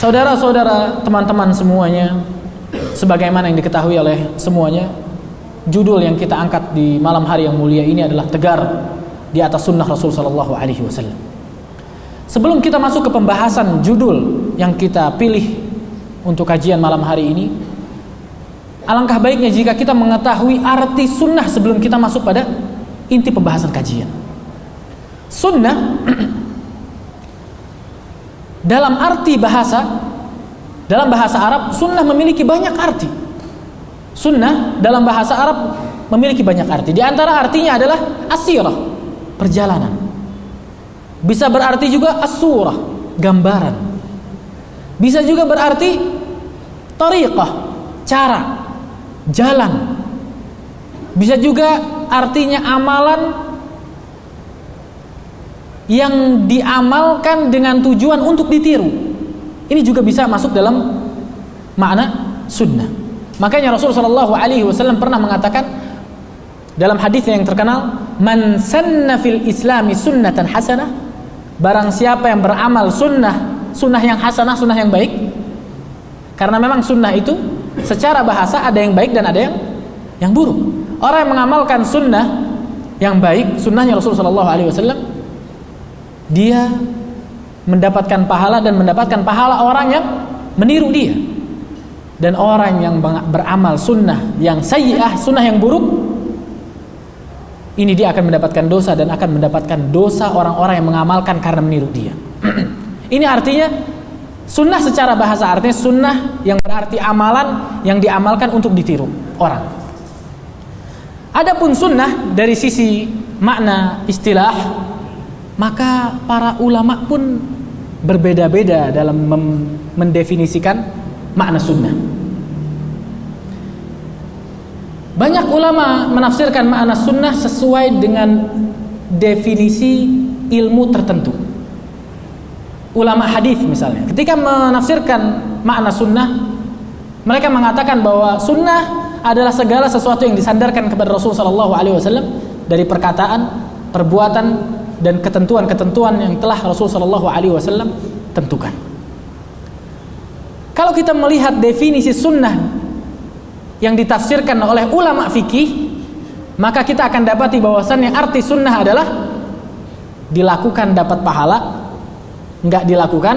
Saudara-saudara, teman-teman semuanya, sebagaimana yang diketahui oleh semuanya, judul yang kita angkat di malam hari yang mulia ini adalah tegar di atas sunnah Rasul sallallahu alaihi wasallam. Sebelum kita masuk ke pembahasan judul yang kita pilih untuk kajian malam hari ini, alangkah baiknya jika kita mengetahui arti sunnah sebelum kita masuk pada inti pembahasan kajian. Sunnah dalam arti bahasa, dalam bahasa Arab, sunnah memiliki banyak arti. Sunnah dalam bahasa Arab memiliki banyak arti. Di antara artinya adalah as-sirah, perjalanan. Bisa berarti juga as-surah, gambaran. Bisa juga berarti tariqah, cara, jalan. Bisa juga artinya amalan yang diamalkan dengan tujuan untuk ditiru. Ini juga bisa masuk dalam makna sunnah. Makanya Rasulullah sallallahu alaihi wasallam pernah mengatakan dalam hadis yang terkenal, "Man sanna fil islami sunnatan hasanah," barang siapa yang beramal sunnah yang hasanah, sunnah yang baik. Karena memang sunnah itu secara bahasa ada yang baik dan ada yang buruk. Orang yang mengamalkan sunnah yang baik, sunnahnya Rasulullah sallallahu alaihi wasallam, dia mendapatkan pahala dan mendapatkan pahala orang yang meniru dia. Dan orang yang beramal sunnah yang sayyi'ah, sunnah yang buruk, ini dia akan mendapatkan dosa dan akan mendapatkan dosa orang-orang yang mengamalkan karena meniru dia. Ini artinya sunnah secara bahasa, artinya sunnah yang berarti amalan yang diamalkan untuk ditiru orang. Adapun sunnah dari sisi makna istilah, maka para ulama pun berbeda-beda dalam mendefinisikan makna sunnah. Banyak ulama menafsirkan makna sunnah sesuai dengan definisi ilmu tertentu. Ulama hadis misalnya, ketika menafsirkan makna sunnah, mereka mengatakan bahwa sunnah adalah segala sesuatu yang disandarkan kepada Rasul sallallahu alaihi wasallam dari perkataan, perbuatan, dan ketentuan-ketentuan yang telah Rasul sallallahu alaihi wasallam tentukan. Kalau kita melihat definisi sunnah yang ditafsirkan oleh ulama fikih, maka kita akan dapati bahwasannya arti sunnah adalah dilakukan dapat pahala, enggak dilakukan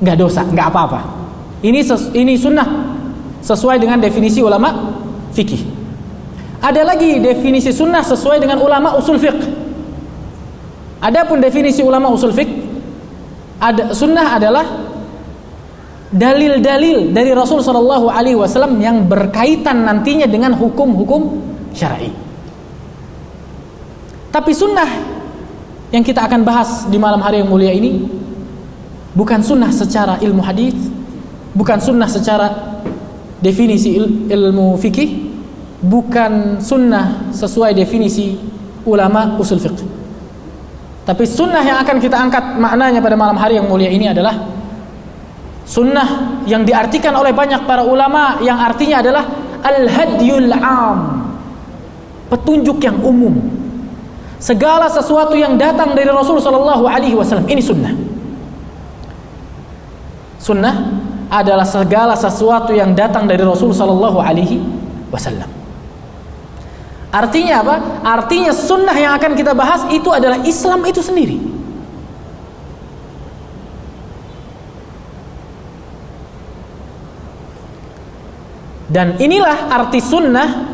enggak dosa, enggak apa-apa. Ini sunnah sesuai dengan definisi ulama fikih. Ada lagi definisi sunnah sesuai dengan ulama usul fiqh. Adapun definisi ulama usul fiqh, sunnah adalah dalil-dalil dari Rasul sallallahu alaihi wasallam yang berkaitan nantinya dengan hukum-hukum syar'i. Tapi sunnah yang kita akan bahas di malam hari yang mulia ini bukan sunnah secara ilmu hadis, bukan sunnah secara definisi ilmu fikih, bukan sunnah sesuai definisi ulama usul fiqh. Tapi sunnah yang akan kita angkat maknanya pada malam hari yang mulia ini adalah sunnah yang diartikan oleh banyak para ulama yang artinya adalah al-hadyul 'am, petunjuk yang umum. Segala sesuatu yang datang dari Rasul sallallahu alaihi wasallam, ini sunnah. Sunnah adalah segala sesuatu yang datang dari Rasul sallallahu alaihi wasallam. Artinya apa? Artinya sunnah yang akan kita bahas itu adalah Islam itu sendiri. Dan inilah arti sunnah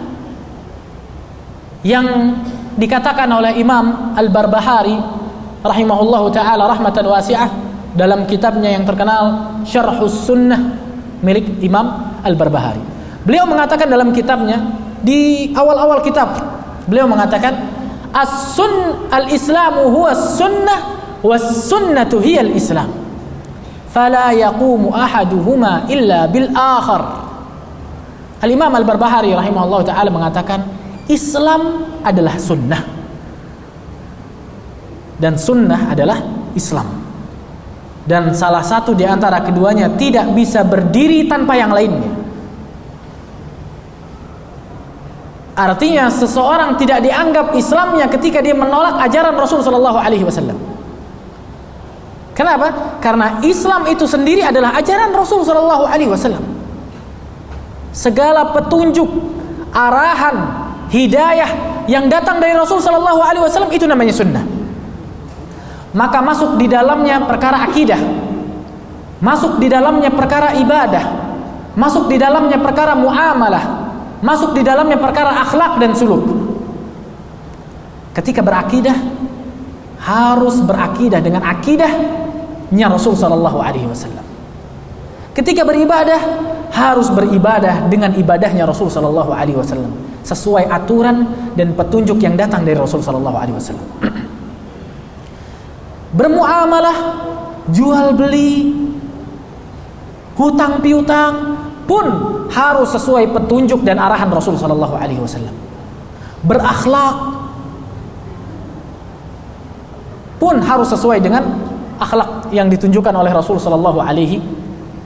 yang dikatakan oleh Imam Al-Barbahari rahimahullahu ta'ala rahmatan wasi'ah dalam kitabnya yang terkenal Syarhus Sunnah milik Imam Al-Barbahari. Beliau mengatakan dalam kitabnya, di awal-awal kitab beliau mengatakan al-islamu huwa sunnah was-sunnatu hiya al-islam fala yaqumu ahaduhuma illa bil akhar. Al-Imam Al-Barbahari rahimahullah ta'ala mengatakan Islam adalah sunnah dan sunnah adalah Islam, dan salah satu di antara keduanya tidak bisa berdiri tanpa yang lainnya. Artinya seseorang tidak dianggap Islamnya ketika dia menolak ajaran Rasul sallallahu alaihi wasallam. Kenapa? Karena Islam itu sendiri adalah ajaran Rasul sallallahu alaihi wasallam. Segala petunjuk, arahan, hidayah yang datang dari Rasul sallallahu alaihi wasallam itu namanya sunnah. Maka masuk di dalamnya perkara akidah, masuk di dalamnya perkara ibadah, masuk di dalamnya perkara muamalah, masuk di dalamnya perkara akhlak dan suluk. Ketika berakidah, harus berakidah dengan akidahnya Rasul sallallahu alaihi wasallam. Ketika beribadah, harus beribadah dengan ibadahnya Rasul sallallahu alaihi wasallam, sesuai aturan dan petunjuk yang datang dari Rasul sallallahu alaihi wasallam. Bermuamalah, jual beli, hutang piutang pun harus sesuai petunjuk dan arahan Rasul sallallahu alaihi wasallam. Berakhlak pun harus sesuai dengan akhlak yang ditunjukkan oleh Rasul sallallahu alaihi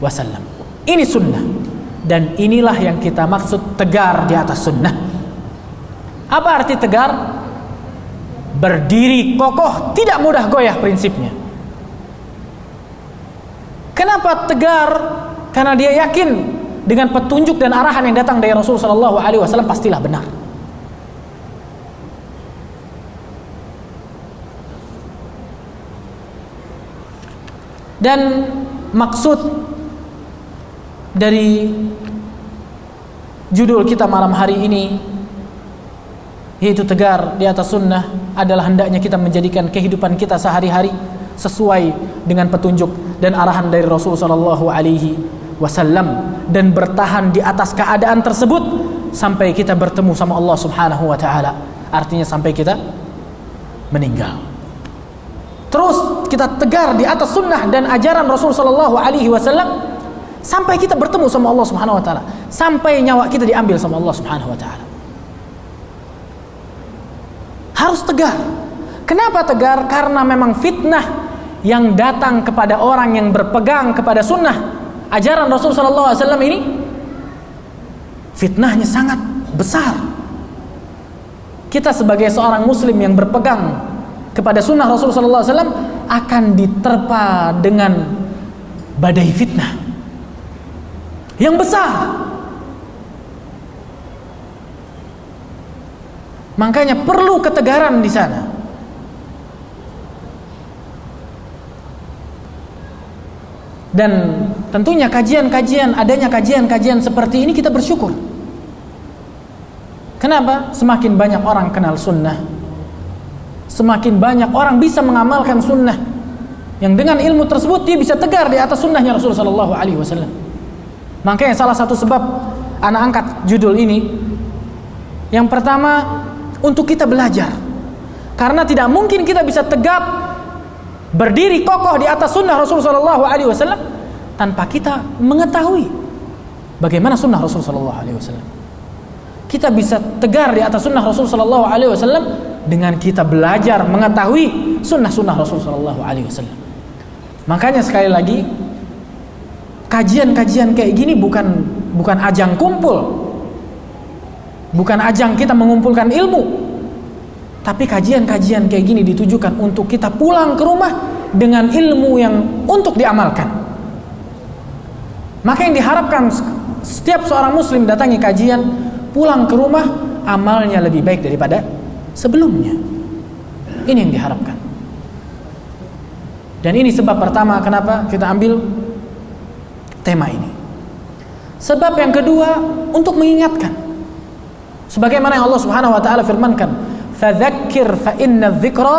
wasallam. Ini sunnah, dan inilah yang kita maksud tegar di atas sunnah. Apa arti tegar? Berdiri kokoh, tidak mudah goyah prinsipnya. Kenapa tegar? Karena dia yakin dengan petunjuk dan arahan yang datang dari Rasul sallallahu alaihi wasallam pastilah benar. Dan maksud dari judul kita malam hari ini, yaitu tegar di atas sunnah, adalah hendaknya kita menjadikan kehidupan kita sehari-hari sesuai dengan petunjuk dan arahan dari Rasul sallallahu alaihi wasallam, dan bertahan di atas keadaan tersebut sampai kita bertemu sama Allah Subhanahu wa taala. Artinya sampai kita meninggal. Terus kita tegar di atas sunnah dan ajaran Rasul sallallahu alaihi wasallam sampai kita bertemu sama Allah Subhanahu wa taala, sampai nyawa kita diambil sama Allah Subhanahu wa taala. Harus tegar. Kenapa tegar? Karena memang fitnah yang datang kepada orang yang berpegang kepada sunnah ajaran Rasul sallallahu alaihi wasallam ini, fitnahnya sangat besar. Kita sebagai seorang muslim yang berpegang kepada sunnah Rasul sallallahu alaihi wasallam akan diterpa dengan badai fitnah yang besar. Makanya perlu ketegaran di sana. Dan tentunya adanya kajian seperti ini kita bersyukur. Kenapa? Semakin banyak orang kenal sunnah, semakin banyak orang bisa mengamalkan sunnah, yang dengan ilmu tersebut dia bisa tegar di atas sunnahnya Rasul sallallahu alaihi wasallam. Makanya salah satu sebab anak angkat judul ini, yang pertama, untuk kita belajar. Karena tidak mungkin kita bisa tegap berdiri kokoh di atas sunnah Rasul sallallahu alaihi wasallam tanpa kita mengetahui bagaimana sunnah Rasul sallallahu alaihi wasallam. Kita bisa tegar di atas sunnah Rasul sallallahu alaihi wasallam dengan kita belajar mengetahui sunnah-sunnah Rasul sallallahu alaihi wasallam. Makanya sekali lagi, kajian-kajian kayak gini bukan ajang kumpul, bukan ajang kita mengumpulkan ilmu, tapi kajian-kajian kayak gini ditujukan untuk kita pulang ke rumah dengan ilmu yang untuk diamalkan. Maka yang diharapkan setiap seorang muslim datangi kajian, pulang ke rumah amalnya lebih baik daripada sebelumnya. Ini yang diharapkan. Dan ini sebab pertama kenapa kita ambil tema ini. Sebab yang kedua, untuk mengingatkan. Sebagaimana yang Allah Subhanahu wa taala firmankan, "Fadzakir fa inna dzikra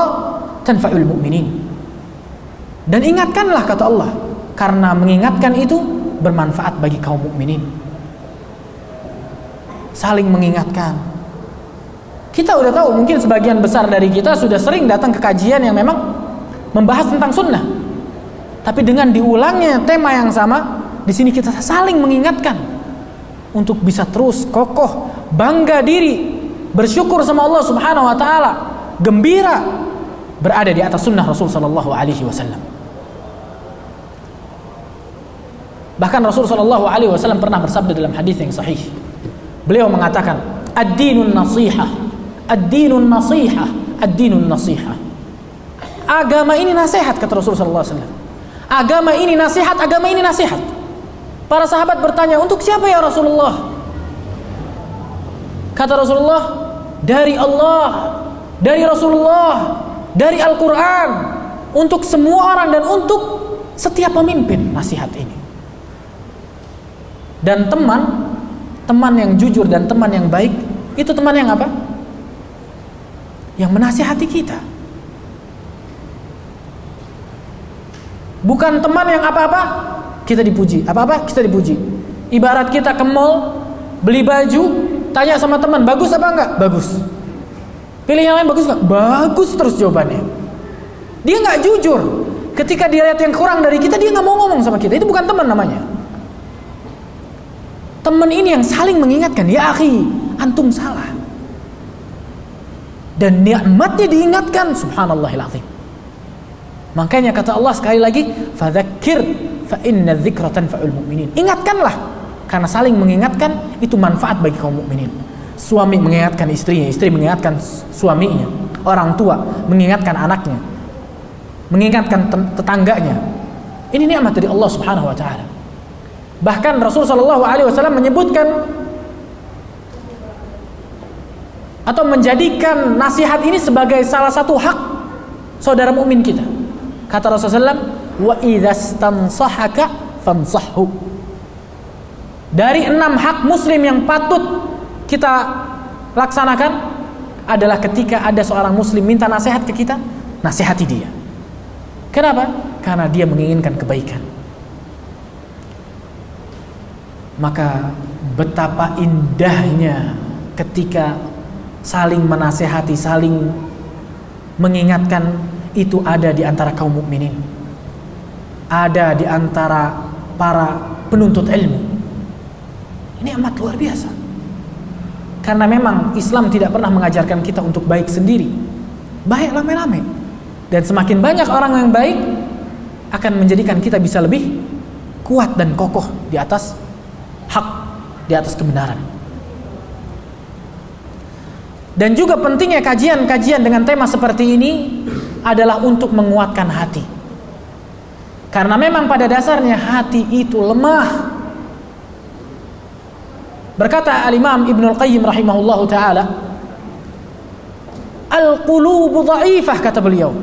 tanfa'ul mu'minin." Dan ingatkanlah, kata Allah, karena mengingatkan itu bermanfaat bagi kaum mukminin. Saling mengingatkan. Kita udah tahu, mungkin sebagian besar dari kita sudah sering datang ke kajian yang memang membahas tentang sunnah. Tapi dengan diulangnya tema yang sama, di sini kita saling mengingatkan untuk bisa terus kokoh, bangga diri, bersyukur sama Allah Subhanahu wa taala, gembira berada di atas sunnah Rasul sallallahu alaihi wasallam. Bahkan Rasul sallallahu alaihi wasallam pernah bersabda dalam hadis yang sahih. Beliau mengatakan, "Ad-dinun nasihah, ad-dinun nasihah, ad-dinun nasihah." Agama ini nasihat, kata Rasul sallallahu alaihi wasallam. Agama ini nasihat, agama ini nasihat. Para sahabat bertanya, untuk siapa ya Rasulullah? Kata Rasulullah, dari Allah, dari Rasulullah, dari Al-Quran, untuk semua orang dan untuk setiap pemimpin nasihat ini. Dan teman yang jujur dan teman yang baik, itu teman yang apa? Yang menasihati kita. Bukan teman yang apa-apa kita dipuji, apa-apa kita dipuji. Ibarat kita ke mall beli baju, tanya sama teman, bagus apa enggak? Bagus. Pilih yang lain, bagus enggak? Bagus terus jawabannya. Dia enggak jujur. Ketika dia lihat yang kurang dari kita, dia enggak mau ngomong sama kita. Itu bukan teman namanya. Teman ini yang saling mengingatkan, ya akhi, antum salah. Dan nikmatnya diingatkan, subhanallahil azim. Makanya kata Allah sekali lagi, fadzakir fa inna dzikra tanfa'ul mu'minin. Ingatkanlah, karena saling mengingatkan itu manfaat bagi kaum mukminin. Suami mengingatkan istrinya, istri mengingatkan suaminya, orang tua mengingatkan anaknya, mengingatkan tetangganya. Ini nikmat dari Allah Subhanahu wa taala. Bahkan Rasul sallallahu alaihi wasallam menyebutkan atau menjadikan nasihat ini sebagai salah satu hak saudara mukmin kita. Kata Rasulullah SAW, wa idzastansahaka fansahhu. Dari 6 hak muslim yang patut kita laksanakan adalah ketika ada seorang muslim minta nasihat ke kita, nasihati dia. Kenapa? Karena dia menginginkan kebaikan. Maka betapa indahnya ketika saling menasihati, saling mengingatkan, itu ada di antara kaum mukminin, ada di antara para penuntut ilmu. Ini amat luar biasa. Karena memang Islam tidak pernah mengajarkan kita untuk baik sendiri. Baik rame-rame. Dan semakin banyak orang yang baik akan menjadikan kita bisa lebih kuat dan kokoh di atas hak, di atas kebenaran. Dan juga pentingnya kajian-kajian dengan tema seperti ini adalah untuk menguatkan hati. Karena memang pada dasarnya hati itu lemah. Berkata Al-Imam Ibnul Qayyim rahimahullahu ta'ala, al-qulubu dha'ifah, kata beliau,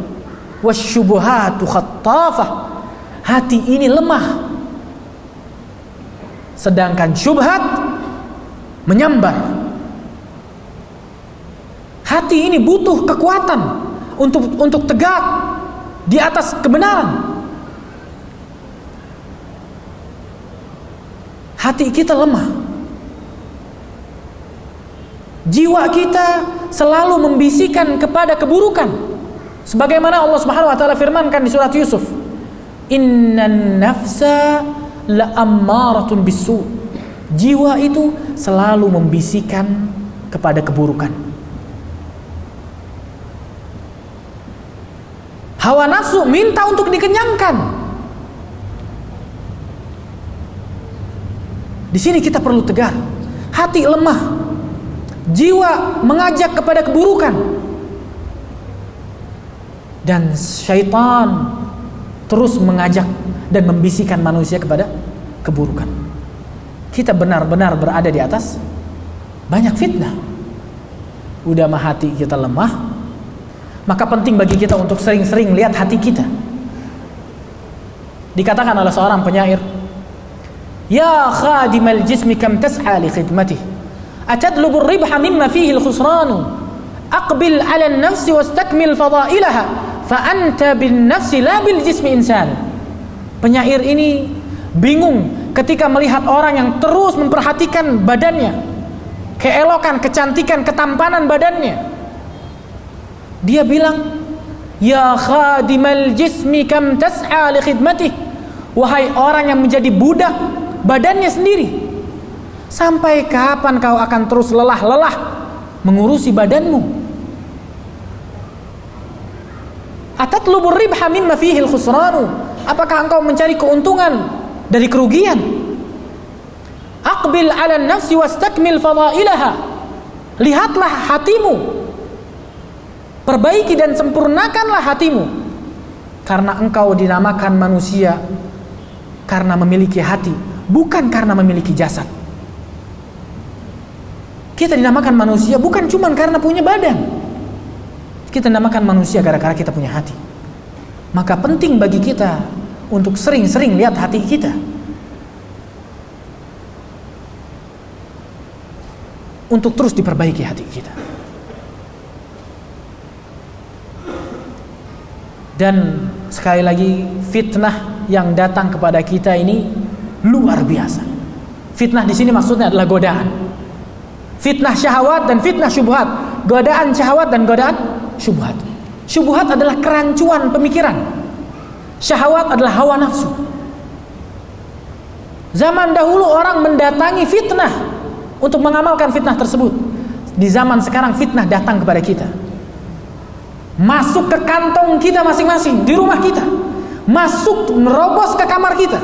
wasyubuhatu khattafah. Hati ini lemah, sedangkan syubhat menyambar. Hati ini butuh kekuatan untuk tegak di atas kebenaran. Hati kita lemah. Jiwa kita selalu membisikkan kepada keburukan. Sebagaimana Allah Subhanahu wa taala firmankan di surat Yusuf, "Innan nafsa la'ammaratun bisu." Jiwa itu selalu membisikkan kepada keburukan. Hawa nafsu minta untuk dikenyangkan. Di sini kita perlu tegar. Hati lemah. Jiwa mengajak kepada keburukan. Dan syaitan terus mengajak dan membisikkan manusia kepada keburukan. Kita benar-benar berada di atas banyak fitnah. Udah mah hati kita lemah, maka penting bagi kita untuk sering-sering lihat hati kita. Dikatakan oleh seorang penyair, "Ya khadimal jismi kam tas'a li khidmatih, atadlubu ar-ribha mimma fihi al-khusran, aqbil 'ala an-nafsi wastakmil fadailaha, fa anta bin-nafsi la bil-jismi insan." Penyair ini bingung ketika melihat orang yang terus memperhatikan badannya, keelokan, kecantikan, ketampanan badannya. Dia bilang, "Ya khadimal jismi kam tas'a li khidmatih." Wahai orang yang menjadi budak badannya sendiri, sampai kapan kau akan terus lelah-lelah mengurusi badanmu? Atatlubur ribha mimma fihi al-khusranu. Apakah engkau mencari keuntungan dari kerugian? Aqbil 'ala an-nafsi wastakmil fadailaha. Lihatlah hatimu, perbaiki dan sempurnakanlah hatimu. Karena engkau dinamakan manusia karena memiliki hati, bukan karena memiliki jasad. Kita dinamakan manusia bukan cuma karena punya badan. Kita dinamakan manusia gara-gara kita punya hati. Maka penting bagi kita untuk sering-sering lihat hati kita, untuk terus diperbaiki hati kita. Dan sekali lagi, fitnah yang datang kepada kita ini luar biasa. Fitnah di sini maksudnya adalah godaan. Fitnah syahwat dan fitnah syubhat. Godaan syahwat dan godaan syubhat. Syubhat adalah kerancuan pemikiran. Syahwat adalah hawa nafsu. Zaman dahulu orang mendatangi fitnah untuk mengamalkan fitnah tersebut. Di zaman sekarang fitnah datang kepada kita, masuk ke kantong kita masing-masing, di rumah kita, masuk merobos ke kamar kita.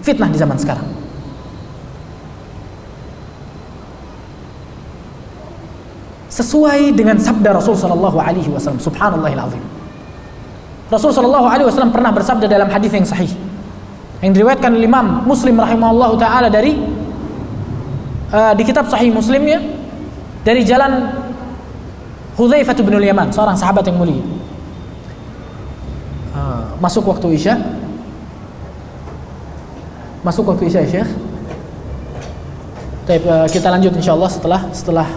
Fitnah di zaman sekarang. Sesuai dengan sabda Rasul sallallahu alaihi wasallam, subhanallahil azim. Rasul sallallahu alaihi wasallam pernah bersabda dalam hadis yang sahih yang diriwayatkan oleh Imam Muslim rahimahullahu taala dari di kitab Sahih Muslimnya dari jalan Hudzaifah bin Yaman, seorang sahabat yang mulia. Masuk waktu Isya. Masuk waktu Isya, Syekh. Kita lanjut insyaallah setelah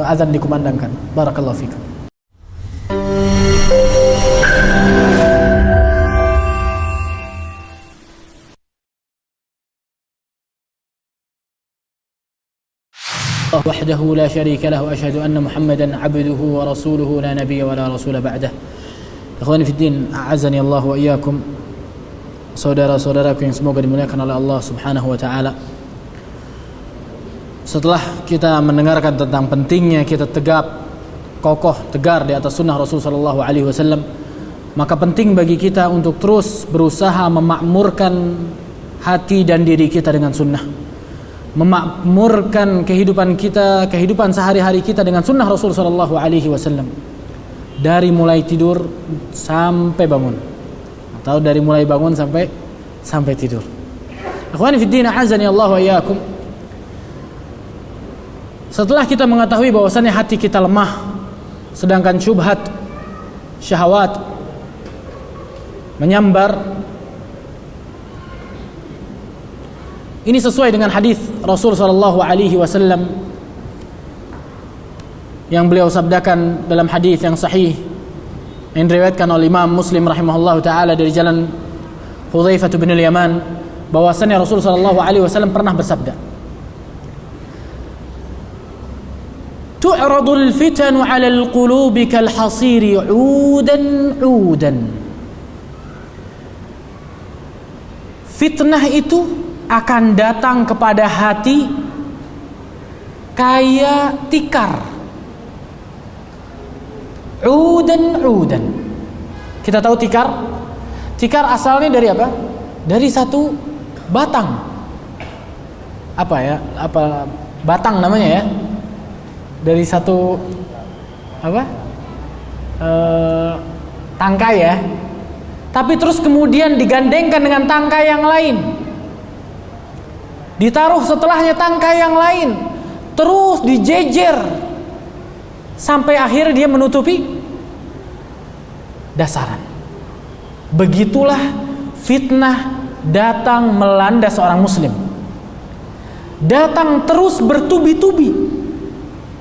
azan dikumandangkan. Barakallahu fikum. وحده لا شريك له وأشهد أن محمدا عبده ورسوله لا نبي ولا رسول بعده. Ikhwani fi din, a'azzani Allah wa iyyakum. Saudara-saudaraku yang semoga dimuliakan oleh Allah Subhanahu wa taala. Setelah kita mendengarkan tentang pentingnya kita tegap, kokoh, tegar di atas sunnah Rasul sallallahu alaihi wasallam, maka penting bagi kita untuk terus berusaha memakmurkan hati dan diri kita dengan sunnah. Memakmurkan kehidupan kita, kehidupan sehari-hari kita dengan sunnah Rasul sallallahu alaihi wasallam. Dari mulai tidur sampai bangun, atau dari mulai bangun sampai tidur. Akhwani fi din, a'azzani Allah wa iyyakum. Setelah kita mengetahui bahwasannya hati kita lemah, sedangkan syubhat, syahwat menyambar, ini sesuai dengan hadis Rasul sallallahu alaihi wasallam yang beliau sabdakan dalam hadis yang sahih yang diriwayatkan oleh Imam Muslim rahimahullahu taala dari jalan Hudzaifah bin Yaman, bahwasannya Rasul sallallahu alaihi wasallam pernah bersabda, "Tu'radul fitanu 'alal qulubi kal hasiri 'udan 'udan." Fitnah itu akan datang kepada hati kayak tikar, udan. Kita tahu tikar asalnya dari apa? Dari satu batang. Apa batang namanya ya? Dari satu tangkai ya. Tapi terus kemudian digandengkan dengan tangkai yang lain. Ditaruh setelahnya tangkai yang lain, terus dijejer sampai akhirnya dia menutupi dasaran. Begitulah fitnah datang melanda seorang muslim. Datang terus bertubi-tubi.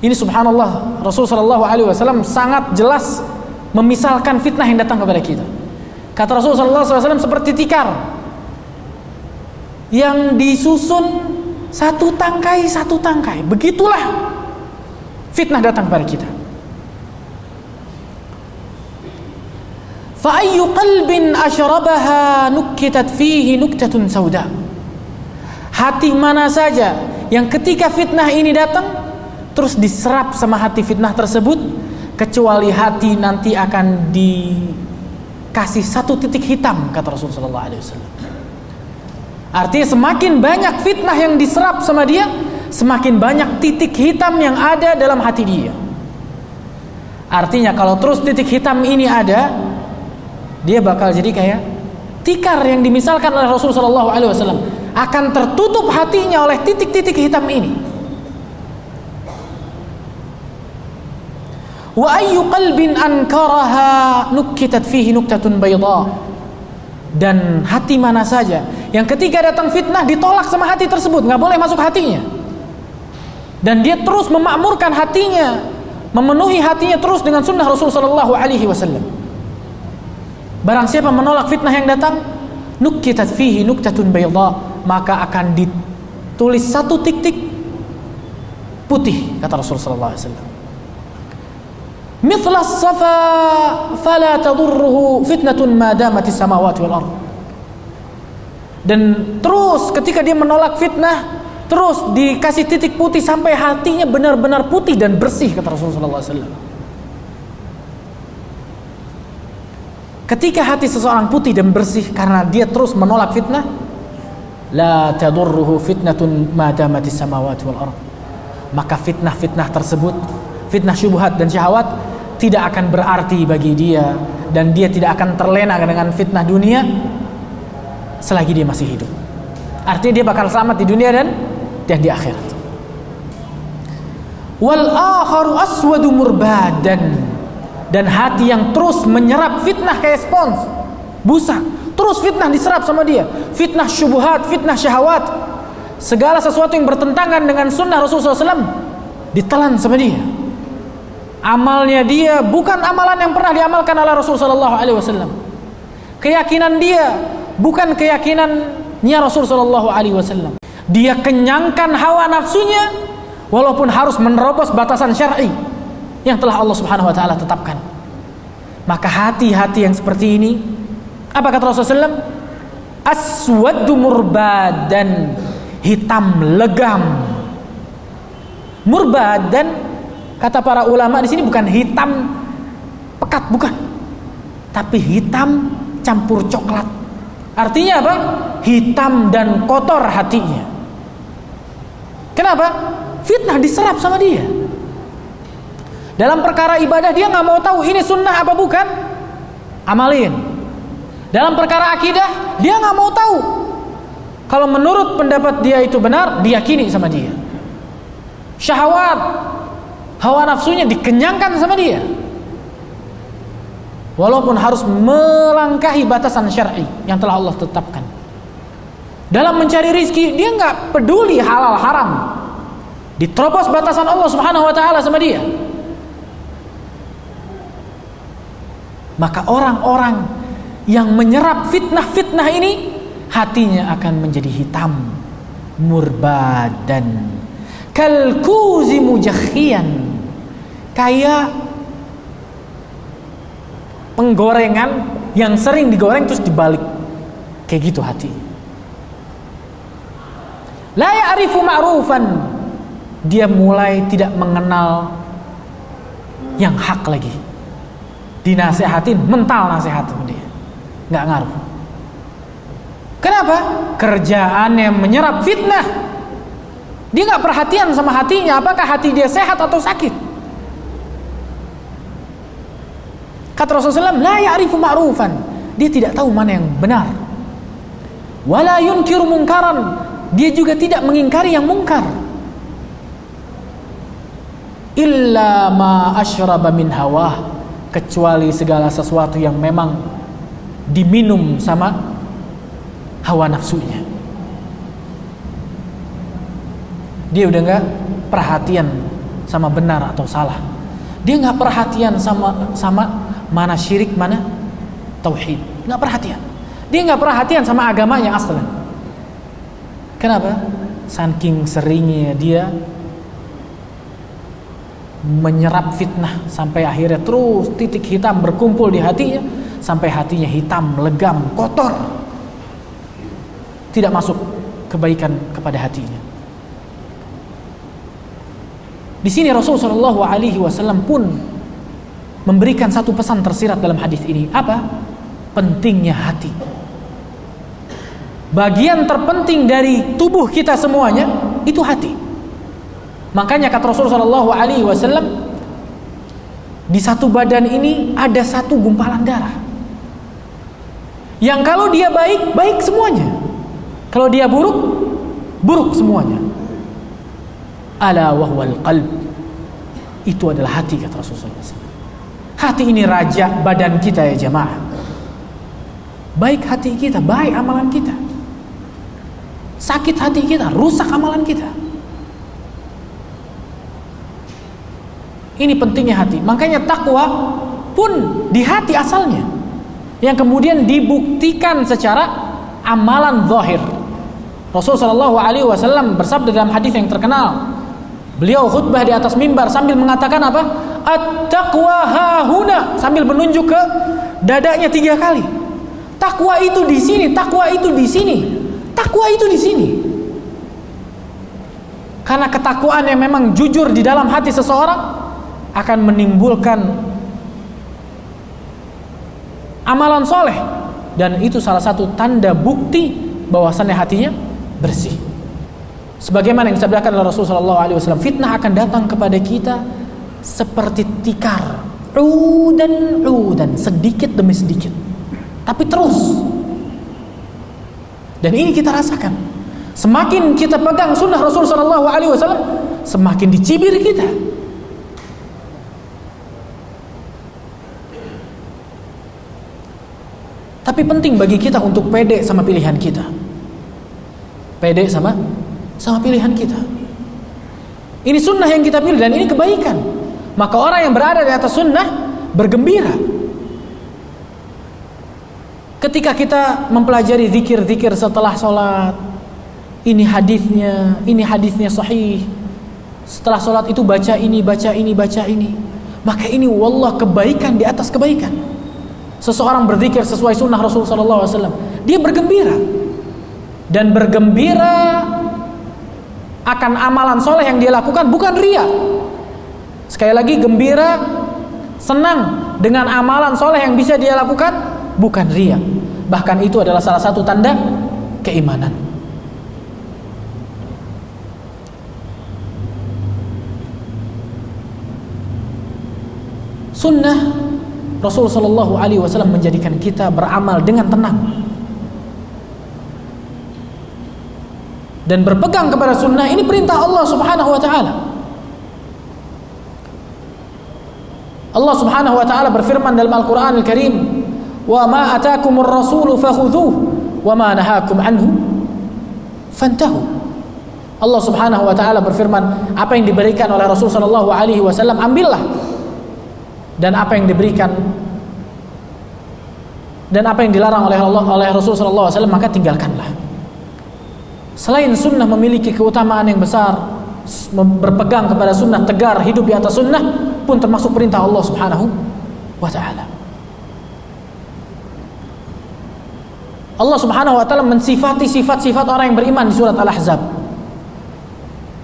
Ini subhanallah, Rasul sallallahu alaihi wasallam sangat jelas memisalkan fitnah yang datang kepada kita. Kata Rasul sallallahu alaihi wasallam seperti tikar yang disusun satu tangkai. Begitulah fitnah datang kepada kita. Fa ayyu qalbin asyrabaha nukkitat fihi nuktatun sauda. Hati mana saja yang ketika fitnah ini datang terus diserap sama hati fitnah tersebut, kecuali hati nanti akan dikasih satu titik hitam, kata Rasulullah sallallahu alaihi wasallam. Artinya semakin banyak fitnah yang diserap sama dia, semakin banyak titik hitam yang ada dalam hati dia. Artinya kalau terus titik hitam ini ada, dia bakal jadi kayak tikar yang dimisalkan oleh Rasulullah SAW, akan tertutup hatinya oleh titik-titik hitam ini. Wa ayyu qalbin ankaraha nukkitat fihi nuktatun bayda. Dan hati mana saja yang ketika datang fitnah ditolak sama hati tersebut, nggak boleh masuk hatinya. Dan dia terus memakmurkan hatinya, memenuhi hatinya terus dengan sunnah Rasulullah SAW. Barang siapa menolak fitnah yang datang, nukkitat fihi nuktatun bayda, maka akan ditulis satu titik putih, kata Rasulullah SAW. Mithla as-safa fala tadurruhu fitnatun ma damatis samawati wal ard. Dan terus ketika dia menolak fitnah, terus dikasih titik putih sampai hatinya benar-benar putih dan bersih, kata Rasulullah SAW. Ketika hati seseorang putih dan bersih karena dia terus menolak fitnah, la tadurruhu fitnatun ma damatis samawati wal ard. Maka fitnah-fitnah tersebut, fitnah syubhat dan syahwat, tidak akan berarti bagi dia, dan dia tidak akan terlena dengan fitnah dunia selagi dia masih hidup. Artinya dia bakal selamat di dunia dan di akhirat. Wal akharu aswadu murbadan. Dan hati yang terus menyerap fitnah kayak spons, busa, terus fitnah diserap sama dia. Fitnah syubhat, fitnah syahwat, segala sesuatu yang bertentangan dengan sunnah Rasulullah SAW ditelan sama dia. Amalnya dia bukan amalan yang pernah diamalkan oleh Rasulullah SAW. Keyakinan dia bukan keyakinannya Rasulullah SAW. Dia kenyangkan hawa nafsunya walaupun harus menerobos batasan syar'i yang telah Allah Subhanahu wa taala tetapkan. Maka hati-hati yang seperti ini, apa kata Rasulullah SAW? Aswadu murbadan, hitam legam. Murbadan, kata para ulama di sini bukan hitam pekat, bukan, tapi hitam campur coklat. Artinya apa? Hitam dan kotor hatinya. Kenapa? Fitnah diserap sama dia. Dalam perkara ibadah dia nggak mau tahu ini sunnah apa bukan, amalin. Dalam perkara akidah dia nggak mau tahu. Kalau menurut pendapat dia itu benar, diyakini sama dia. Syahwat, hawa nafsunya dikenyangkan sama dia, walaupun harus melangkahi batasan syar'i yang telah Allah tetapkan. Dalam mencari rizki dia nggak peduli halal haram, diterobos batasan Allah Subhanahu wa taala sama dia. Maka orang-orang yang menyerap fitnah-fitnah ini, hatinya akan menjadi hitam, murbadan, kalkuzi mujakhian, kayak penggorengan yang sering digoreng terus dibalik, kayak gitu hati. La ya'rifu ma'rufan, dia mulai tidak mengenal yang hak lagi. Dinasehatin, mental nasihat dia, nggak ngaruh. Kenapa? Kerjaannya menyerap fitnah. Dia nggak perhatian sama hatinya, apakah hati dia sehat atau sakit. Kata Rasulullah SAW, la ya'rifu ma'rufan, dia tidak tahu mana yang benar. Wala yunkiru munkaran, dia juga tidak mengingkari yang mungkar. Illa ma asyraba min hawah, kecuali segala sesuatu yang memang diminum sama hawa nafsunya. Dia udah gak perhatian sama benar atau salah. Dia gak perhatian sama mana syirik, mana tauhid. Gak perhatian. Dia gak perhatian sama agamanya aslan. Kenapa? Saking seringnya dia menyerap fitnah sampai akhirnya terus titik hitam berkumpul di hatinya, sampai hatinya hitam, legam, kotor, tidak masuk kebaikan kepada hatinya. Di sini Rasulullah SAW pun memberikan satu pesan tersirat dalam hadis ini. Apa? Pentingnya hati. Bagian terpenting dari tubuh kita semuanya itu hati. Makanya kata Rasulullah SAW, di satu badan ini ada satu gumpalan darah. Yang kalau dia baik, baik semuanya. Kalau dia buruk, buruk semuanya. Ala wahwal qalb. Itu adalah hati, kata Rasulullah SAW. Hati ini raja badan kita ya jamaah. Baik hati kita, baik amalan kita. Sakit hati kita, rusak amalan kita. Ini pentingnya hati. Makanya takwa pun di hati asalnya, yang kemudian dibuktikan secara amalan zahir. Rasulullah SAW bersabda dalam hadis yang terkenal. Beliau khutbah di atas mimbar sambil mengatakan apa? At-taqwa hahuna, sambil menunjuk ke dadanya 3 kali. Takwa itu di sini, takwa itu di sini, takwa itu di sini. Karena ketakwaan yang memang jujur di dalam hati seseorang akan menimbulkan amalan soleh, dan itu salah satu tanda bukti bahwasannya hatinya bersih. Sebagaimana yang disabdakan oleh Rasulullah SAW, fitnah akan datang kepada kita seperti tikar, udan, sedikit demi sedikit, tapi terus. Dan ini kita rasakan. Semakin kita pegang sunnah Rasulullah SAW, semakin dicibir kita. Tapi penting bagi kita untuk pede sama pilihan kita. Pede sama pilihan kita. Ini sunnah yang kita pilih dan ini kebaikan. Maka orang yang berada di atas sunnah bergembira. Ketika kita mempelajari zikir-zikir setelah sholat, ini hadisnya sahih. Setelah sholat itu baca ini, maka ini wallah kebaikan di atas kebaikan. Seseorang berzikir sesuai sunnah Rasulullah SAW, dia bergembira. Dan bergembira akan amalan soleh yang dia lakukan, bukan riya. Sekali lagi, gembira, senang dengan amalan soleh yang bisa dia lakukan, bukan riya. Bahkan itu adalah salah satu tanda keimanan. Sunnah Rasulullah SAW menjadikan kita beramal dengan tenang dan berpegang kepada sunnah. Ini perintah Allah Subhanahu wa ta'ala. Allah Subhanahu wa ta'ala berfirman dalam Al-Quran Al-Karim, wa ma atakumur rasulu fakhudhuhu wa ma nahakum anhu fantahu. Allah Subhanahu wa ta'ala berfirman, apa yang diberikan oleh Rasul sallallahu alaihi wasallam ambillah, dan apa yang diberikan dan apa yang dilarang oleh Allah, oleh Rasul sallallahu alaihi wasallam, maka tinggalkanlah. Selain sunnah memiliki keutamaan yang besar, berpegang kepada sunnah, tegar hidup di atas sunnah pun termasuk perintah Allah Subhanahu wa ta'ala. Allah Subhanahu wa ta'ala mensifati sifat-sifat orang yang beriman di surat Al-Ahzab.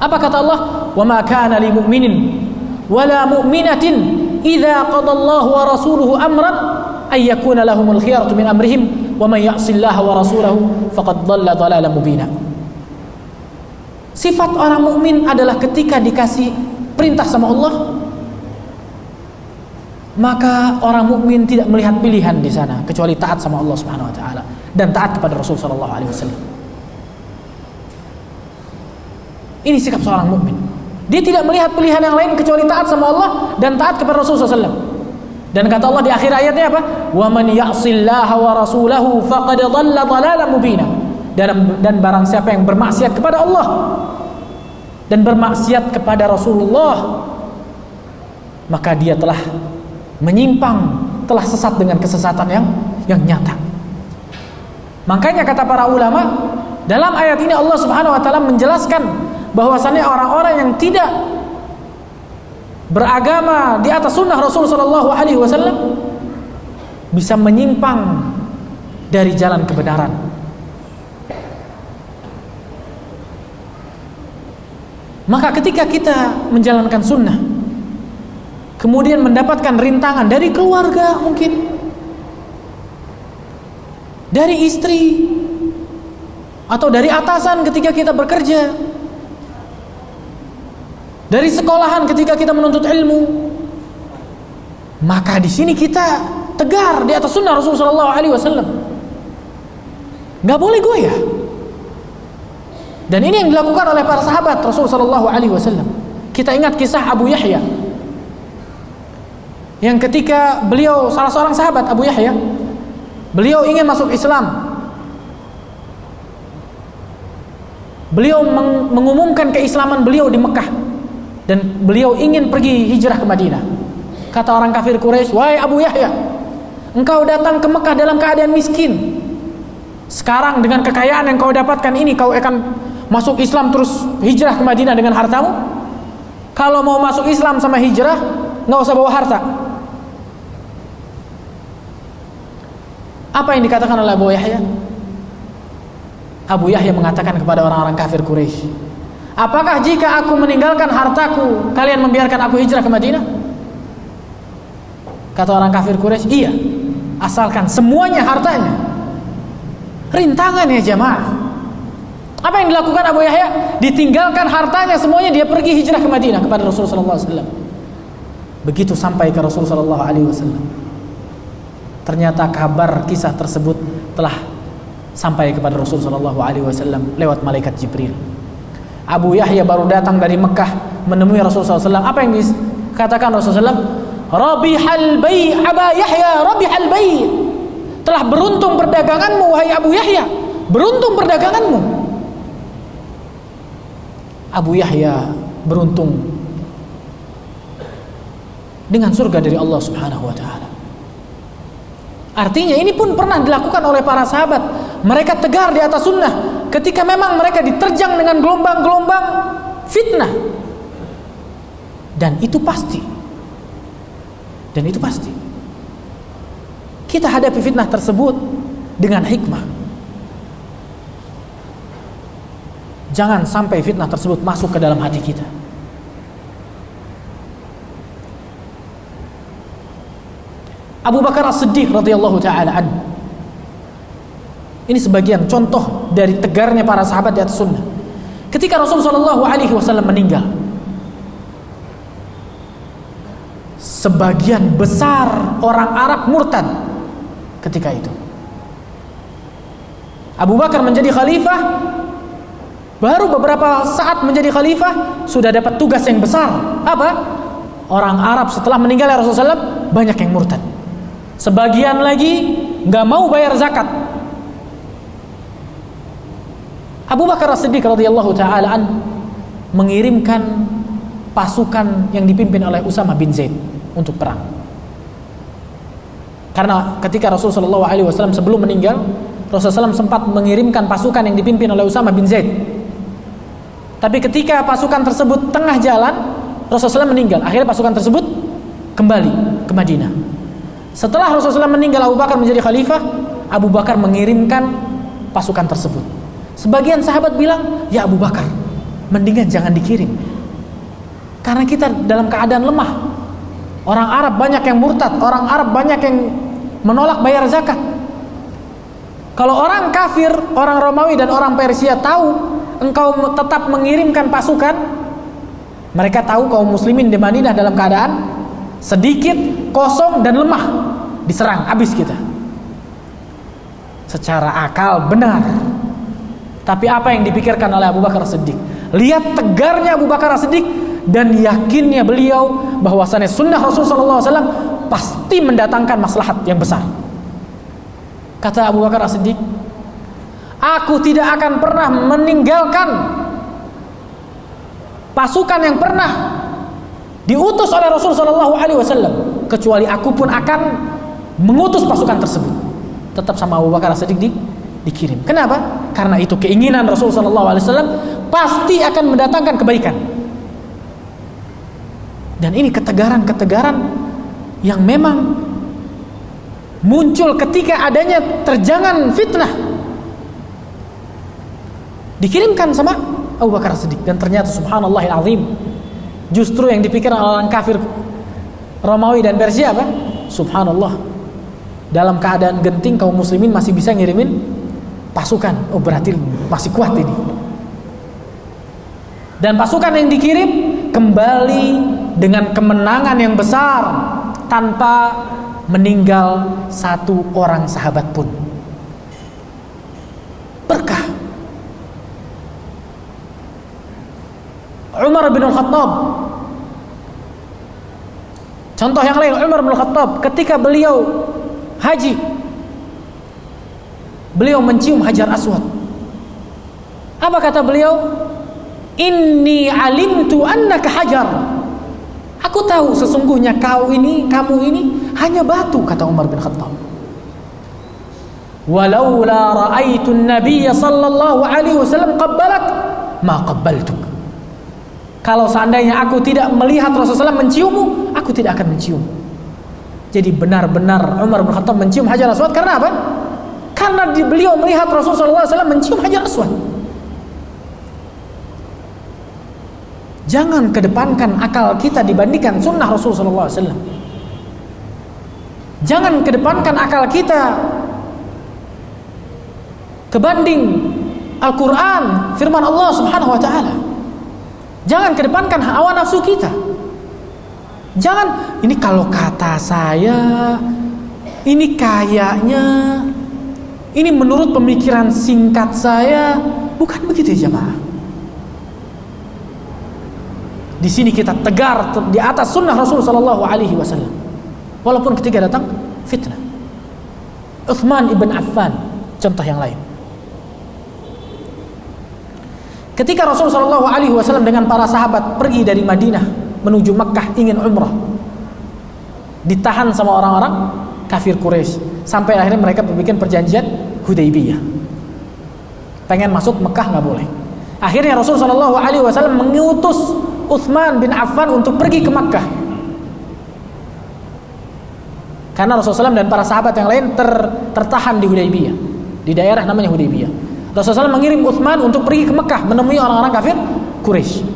Apa kata Allah? Wa ma kana lil mu'minin wala mu'minatin idza qada Allahu wa rasuluhu amran ay yakuna lahumul khiyaratu min amrihim wa man ya'sillaha wa rasulahu faqad dhalla dhalalan mubina. Sifat orang mukmin adalah ketika dikasih perintah sama Allah, maka orang mukmin tidak melihat pilihan di sana kecuali taat sama Allah Subhanahu wa taala dan taat kepada Rasul sallallahu alaihi wasallam. Ini sikap seorang mukmin. Dia tidak melihat pilihan yang lain kecuali taat sama Allah dan taat kepada Rasul sallallahu alaihi wasallam. Dan kata Allah di akhir ayatnya apa? Wa man ya'sillaha wa rasulahu faqad dhalla dhalalan mubina. Dan barang siapa yang bermaksiat kepada Allah dan bermaksiat kepada Rasulullah, maka dia telah menyimpang, telah sesat dengan kesesatan yang nyata. Makanya kata para ulama, dalam ayat ini Allah Subhanahu wa taala menjelaskan bahwasannya orang-orang yang tidak beragama di atas sunnah Rasul sallallahu alaihi wasallam bisa menyimpang dari jalan kebenaran. Maka ketika kita menjalankan sunnah, kemudian mendapatkan rintangan dari keluarga, mungkin dari istri atau dari atasan ketika kita bekerja, dari sekolahan ketika kita menuntut ilmu, maka di sini kita tegar di atas sunnah Rasulullah SAW. nggak boleh goyah. Dan ini yang dilakukan oleh para sahabat Rasulullah SAW. Kita ingat kisah Abu Yahya, yang ketika beliau, salah seorang sahabat Abu Yahya, beliau ingin masuk Islam. Beliau mengumumkan keislaman beliau di Mekah, dan beliau ingin pergi hijrah ke Madinah. Kata orang kafir Quraisy, "Wahai Abu Yahya, engkau datang ke Mekah dalam keadaan miskin. Sekarang dengan kekayaan yang kau dapatkan ini, kau akan masuk Islam terus hijrah ke Madinah dengan hartamu? Kalau mau masuk Islam sama hijrah, nggak usah bawa harta." Apa yang dikatakan oleh Abu Yahya? Abu Yahya mengatakan kepada orang-orang kafir Quraisy, "Apakah jika aku meninggalkan hartaku, kalian membiarkan aku hijrah ke Madinah?" Kata orang kafir Quraisy, "Iya, asalkan semuanya hartanya." Rintangan ya jamaah. Apa yang dilakukan Abu Yahya? Ditinggalkan hartanya semuanya, dia pergi hijrah ke Madinah kepada Rasulullah SAW. Begitu sampai ke Rasulullah SAW, ternyata kabar kisah tersebut telah sampai kepada Rasulullah SAW lewat malaikat Jibril. Abu Yahya baru datang dari Mekah menemui Rasulullah SAW. Apa yang dikatakan Rasulullah SAW? "Rabihal bai' Aba Yahya, rabihal bai'." Telah beruntung perdaganganmu wahai Abu Yahya, beruntung perdaganganmu. Abu Yahya beruntung dengan surga dari Allah Subhanahu wa taala. Artinya ini pun pernah dilakukan oleh para sahabat. Mereka tegar di atas sunnah ketika memang mereka diterjang dengan gelombang-gelombang fitnah. Dan itu pasti. Dan itu pasti. Kita hadapi fitnah tersebut dengan hikmah. Jangan sampai fitnah tersebut masuk ke dalam hati kita. Abu Bakar As-Siddiq radhiyallahu taala anhu. Ini sebagian contoh dari tegarnya para sahabat di atas sunnah. Ketika Rasulullah SAW meninggal, sebagian besar orang Arab murtad ketika itu. Abu Bakar menjadi khalifah, baru beberapa saat menjadi khalifah sudah dapat tugas yang besar. Apa? Orang Arab setelah meninggalnya Rasulullah SAW banyak yang murtad. Sebagian lagi nggak mau bayar zakat. Abu Bakar As-Siddiq radhiyallahu taala an mengirimkan pasukan yang dipimpin oleh Usamah bin Zaid untuk perang. Karena ketika Rasulullah SAW sebelum meninggal, Rasulullah SAW sempat mengirimkan pasukan yang dipimpin oleh Usamah bin Zaid. Tapi ketika pasukan tersebut tengah jalan, Rasulullah SAW meninggal. Akhirnya pasukan tersebut kembali ke Madinah. Setelah Rasulullah SAW meninggal, Abu Bakar menjadi khalifah. Abu Bakar mengirimkan pasukan tersebut. Sebagian sahabat bilang, "Ya Abu Bakar, mendingan jangan dikirim. Karena kita dalam keadaan lemah. Orang Arab banyak yang murtad, orang Arab banyak yang menolak bayar zakat. Kalau orang kafir, orang Romawi dan orang Persia tahu engkau tetap mengirimkan pasukan, mereka tahu kaum muslimin di Madinah dalam keadaan sedikit, kosong dan lemah, diserang, habis kita." Secara akal benar. Tapi apa yang dipikirkan oleh Abu Bakar As-Siddiq? Lihat tegarnya Abu Bakar As-Siddiq dan yakinnya beliau bahwasannya sunnah Rasulullah SAW pasti mendatangkan maslahat yang besar. Kata Abu Bakar As-Siddiq, "Aku tidak akan pernah meninggalkan pasukan yang pernah diutus oleh Rasulullah SAW, kecuali aku pun akan mengutus pasukan tersebut." Tetap sama Abu Bakar As-Siddiq dikirim. Kenapa? Karena itu keinginan Rasulullah SAW pasti akan mendatangkan kebaikan. Dan ini ketegaran-ketegaran yang memang muncul ketika adanya terjangan fitnah. Dikirimkan sama Abu Bakar As-Siddiq. Dan ternyata subhanallahil azim, justru yang dipikirkan orang kafir Romawi dan Persia apa? Subhanallah, dalam keadaan genting kaum muslimin masih bisa ngirimin pasukan. Oh, berarti masih kuat ini. Dan pasukan yang dikirim kembali dengan kemenangan yang besar tanpa meninggal satu orang sahabat pun. Khattab. Contoh yang lain, Umar bin Khattab ketika beliau haji, beliau mencium Hajar Aswad. Apa kata beliau? Inni alimtu annaka hajar. Aku tahu sesungguhnya kamu ini hanya batu, kata Umar bin Khattab. Walaula ra'aitu an-nabiy sallallahu alaihi wasallam qabbalak ma qabbaltuk. Kalau seandainya aku tidak melihat Rasulullah SAW menciummu, aku tidak akan mencium. Jadi benar-benar Umar bin Khattab mencium Hajar Aswad karena apa? Karena beliau melihat Rasulullah SAW mencium Hajar Aswad. Jangan kedepankan akal kita dibandingkan sunnah Rasulullah SAW. Jangan kedepankan akal kita kebanding Al-Quran, firman Allah Subhanahu Wa Taala. Jangan kedepankan hawa nafsu kita. Jangan, ini kalau kata saya, ini kayaknya, ini menurut pemikiran singkat saya. Bukan begitu ya jemaah. Di sini kita tegar di atas sunnah Rasul Sallallahu Alaihi Wasallam. Walaupun ketika datang fitnah. Utsman ibn Affan, contoh yang lain. Ketika Rasulullah Shallallahu Alaihi Wasallam dengan para sahabat pergi dari Madinah menuju Makkah ingin umrah, ditahan sama orang-orang kafir Quraisy sampai akhirnya mereka bikin perjanjian Hudaybiyah. Pengen masuk Makkah nggak boleh. Akhirnya Rasulullah Shallallahu Alaihi Wasallam mengutus Utsman bin Affan untuk pergi ke Makkah. Karena Rasulullah SAW dan para sahabat yang lain tertahan di Hudaybiyah, di daerah namanya Hudaybiyah. Rasulullah SAW mengirim Utsman untuk pergi ke Mekah menemui orang-orang kafir Quraisy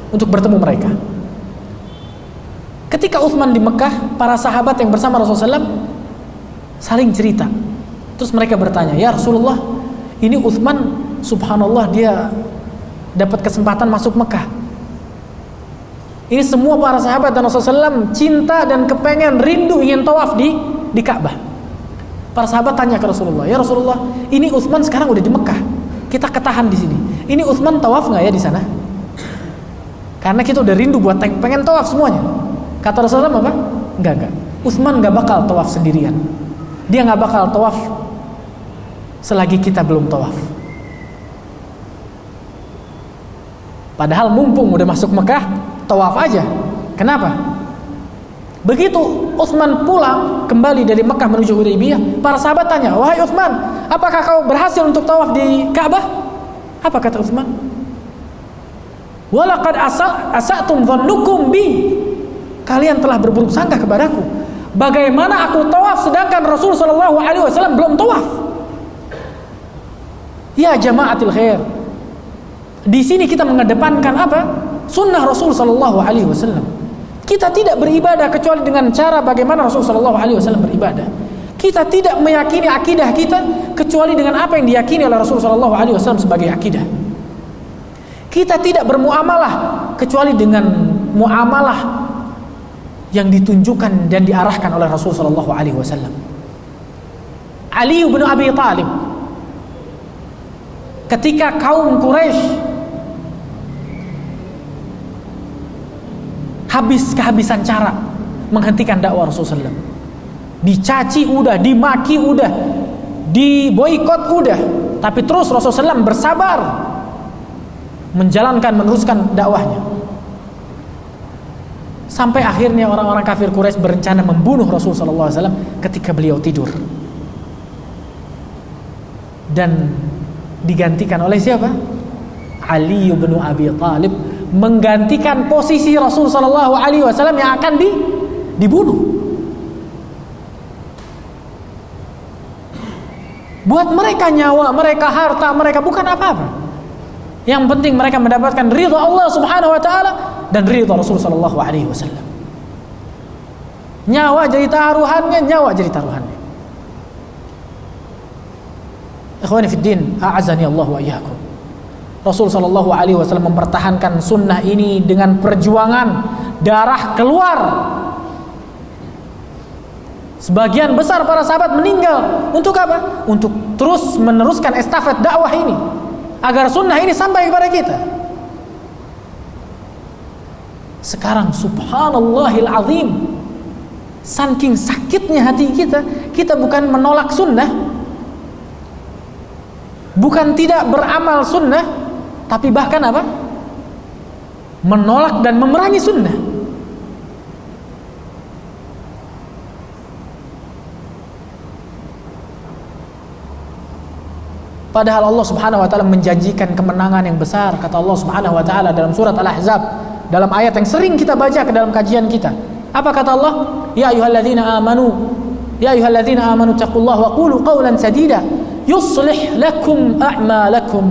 untuk bertemu mereka. Ketika Utsman di Mekah, para sahabat yang bersama Rasulullah SAW saling cerita. Terus mereka bertanya, ya Rasulullah, ini Utsman, subhanallah, dia dapat kesempatan masuk Mekah. Ini semua para sahabat dan Rasulullah SAW cinta dan kepengen rindu ingin tawaf di Ka'bah. Para sahabat tanya ke Rasulullah, ya Rasulullah, ini Utsman sekarang udah di Mekah, kita ketahan di sini. Ini Utsman tawaf nggak ya di sana? Karena kita udah rindu buat pengen tawaf semuanya. Kata Rasulullah apa? Enggak. Utsman nggak bakal tawaf sendirian. Dia nggak bakal tawaf selagi kita belum tawaf. Padahal mumpung udah masuk Mekah, tawaf aja. Kenapa? Begitu Utsman pulang kembali dari Mekah menuju Hudaybiyah, para sahabat tanya, wahai Utsman, apakah kau berhasil untuk tawaf di Ka'bah? Apa kata Utsman? Walaqad asa'tum dhannukum bi. Kalian telah berburuk sangka kepadaku. Bagaimana aku tawaf sedangkan Rasul sallallahu alaihi wasallam belum tawaf? Ya jamaatil khair. Di sini kita mengedepankan apa? Sunnah Rasul sallallahu alaihi wasallam. Kita tidak beribadah kecuali dengan cara bagaimana Rasul sallallahu alaihi wasallam beribadah. Kita tidak meyakini akidah kita kecuali dengan apa yang diyakini oleh Rasul sallallahu alaihi wasallam sebagai akidah. Kita tidak bermuamalah kecuali dengan muamalah yang ditunjukkan dan diarahkan oleh Rasul sallallahu alaihi wasallam. Ali bin Abi Thalib ketika kaum Quraisy kehabisan cara menghentikan dakwah Rasulullah SAW. Dicaci udah, dimaki udah, diboikot udah, tapi terus Rasulullah SAW bersabar meneruskan dakwahnya. Sampai akhirnya orang-orang kafir Quraisy berencana membunuh Rasulullah SAW ketika beliau tidur. Dan digantikan oleh siapa? Ali bin Abi Thalib menggantikan posisi Rasul sallallahu alaihi wasallam yang akan dibunuh. Buat mereka nyawa, mereka harta, mereka bukan apa-apa. Yang penting mereka mendapatkan ridha Allah Subhanahu wa taala dan ridha Rasul sallallahu alaihi wasallam. Nyawa jadi taruhannya, Ikhwani fid din, a'azani Allah wa iyyakum. Rasul sallallahu alaihi wasallam mempertahankan sunnah ini dengan perjuangan, darah keluar. Sebagian besar para sahabat meninggal untuk apa? Untuk terus meneruskan estafet dakwah ini agar sunnah ini sampai kepada kita. Sekarang subhanallahil azim, saking sakitnya hati kita, kita bukan menolak sunnah, bukan tidak beramal sunnah, tapi bahkan apa? Menolak dan memerangi sunnah. Padahal Allah Subhanahu wa taala menjanjikan kemenangan yang besar. Kata Allah Subhanahu wa taala dalam surat Al-Ahzab, dalam ayat yang sering kita baca ke dalam kajian kita. Apa kata Allah? Ya ayyuhalladzina amanu taqullaha wa qulu qawlan sadida yuslih lakum a'malakum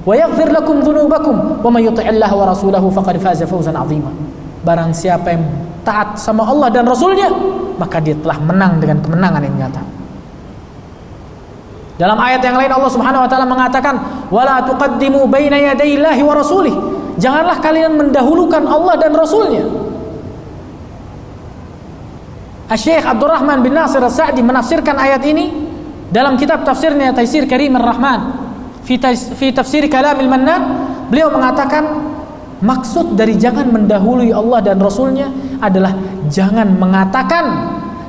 wa yaghfir lakum dhunubakum wa may yuti'illaha wa rasulahu faqad faza fawzan 'azima. Barang siapa yang taat sama Allah dan Rasulnya, maka dia telah menang dengan kemenangan yang nyata. Dalam ayat yang lain Allah Subhanahu wa taala mengatakan, "Wala tuqaddimu baina yadayillahi wa rasulih." Janganlah kalian mendahulukan Allah dan Rasulnya. Asy-Syaikh Abdurrahman bin Nasir As-Sa'di menafsirkan ayat ini dalam kitab tafsirnya Taisir Karim Ar-Rahman fi tafsir Kalamil Mannan. Beliau mengatakan maksud dari jangan mendahului Allah dan Rasulnya adalah jangan mengatakan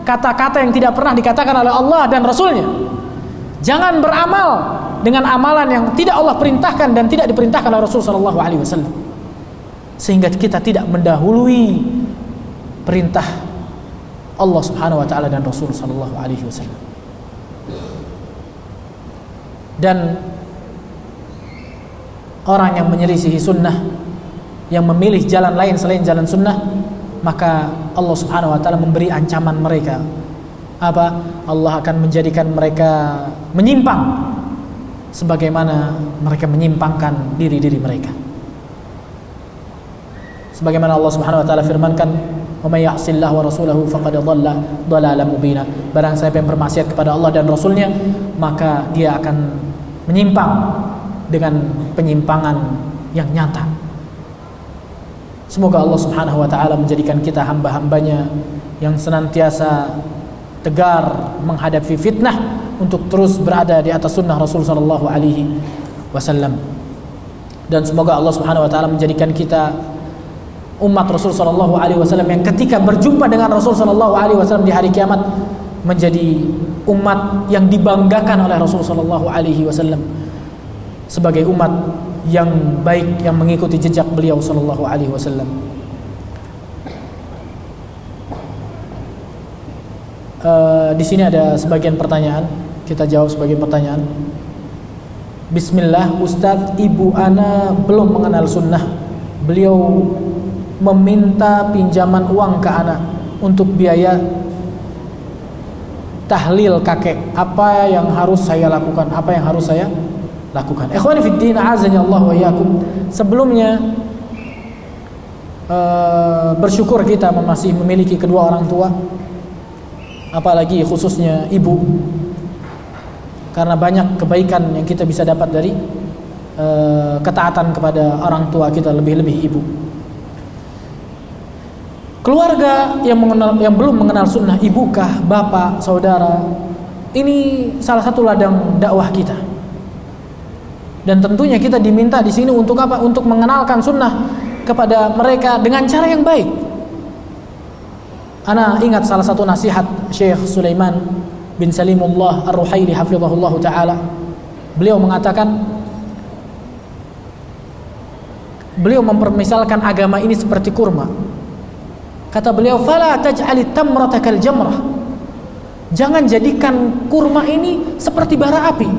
kata-kata yang tidak pernah dikatakan oleh Allah dan Rasulnya. Jangan beramal dengan amalan yang tidak Allah perintahkan dan tidak diperintahkan oleh Rasul sallallahu alaihi wasallam. Sehingga kita tidak mendahului perintah Allah Subhanahu wa taala dan Rasul sallallahu alaihi wasallam. Dan orang yang menyelisihi sunnah, yang memilih jalan lain selain jalan sunnah, maka Allah Subhanahu wa taala memberi ancaman mereka. Apa? Allah akan menjadikan mereka menyimpang sebagaimana mereka menyimpangkan diri-diri mereka. Sebagaimana Allah Subhanahu wa taala firmankan, "Wa may ya'sillaha wa rasulahu faqad dhalla dhalalan mubina." Barang siapa yang bermaksiat kepada Allah dan Rasulnya, maka dia akan menyimpang dengan penyimpangan yang nyata. Semoga Allah Subhanahu wa taala menjadikan kita hamba-hambanya yang senantiasa tegar menghadapi fitnah untuk terus berada di atas sunnah Rasul sallallahu alaihi wasallam. Dan semoga Allah Subhanahu wa taala menjadikan kita umat Rasul sallallahu alaihi wasallam yang ketika berjumpa dengan Rasul sallallahu alaihi wasallam di hari kiamat menjadi umat yang dibanggakan oleh Rasul sallallahu alaihi wasallam sebagai umat yang baik yang mengikuti jejak beliau sallallahu alaihi wasallam. Di sini ada sebagian pertanyaan, kita jawab sebagian pertanyaan. Bismillah, Ustadz, ibu ana belum mengenal sunnah. Beliau meminta pinjaman uang ke ana untuk biaya tahlil kakek. Apa yang harus saya lakukan? Apa yang harus saya lakukan? Ikhwani fid din, azani Allah wa iyyakum. Sebelumnya bersyukur kita masih memiliki kedua orang tua, apalagi khususnya ibu, karena banyak kebaikan yang kita bisa dapat dari ketaatan kepada orang tua kita, lebih-lebih ibu. Keluarga yang belum mengenal sunnah, ibukah, bapak, saudara, ini salah satu ladang dakwah kita. Dan tentunya kita diminta di sini untuk apa? Untuk mengenalkan sunnah kepada mereka dengan cara yang baik. Ana ingat salah satu nasihat Syekh Sulaiman bin Salimullah Ar-Ruhaili hafizahullah ta'ala. Beliau mengatakan, beliau mempermisalkan agama ini seperti kurma. Kata beliau, "Fala taj'alit tamrata kal jamrah." Jangan jadikan kurma ini seperti bara api.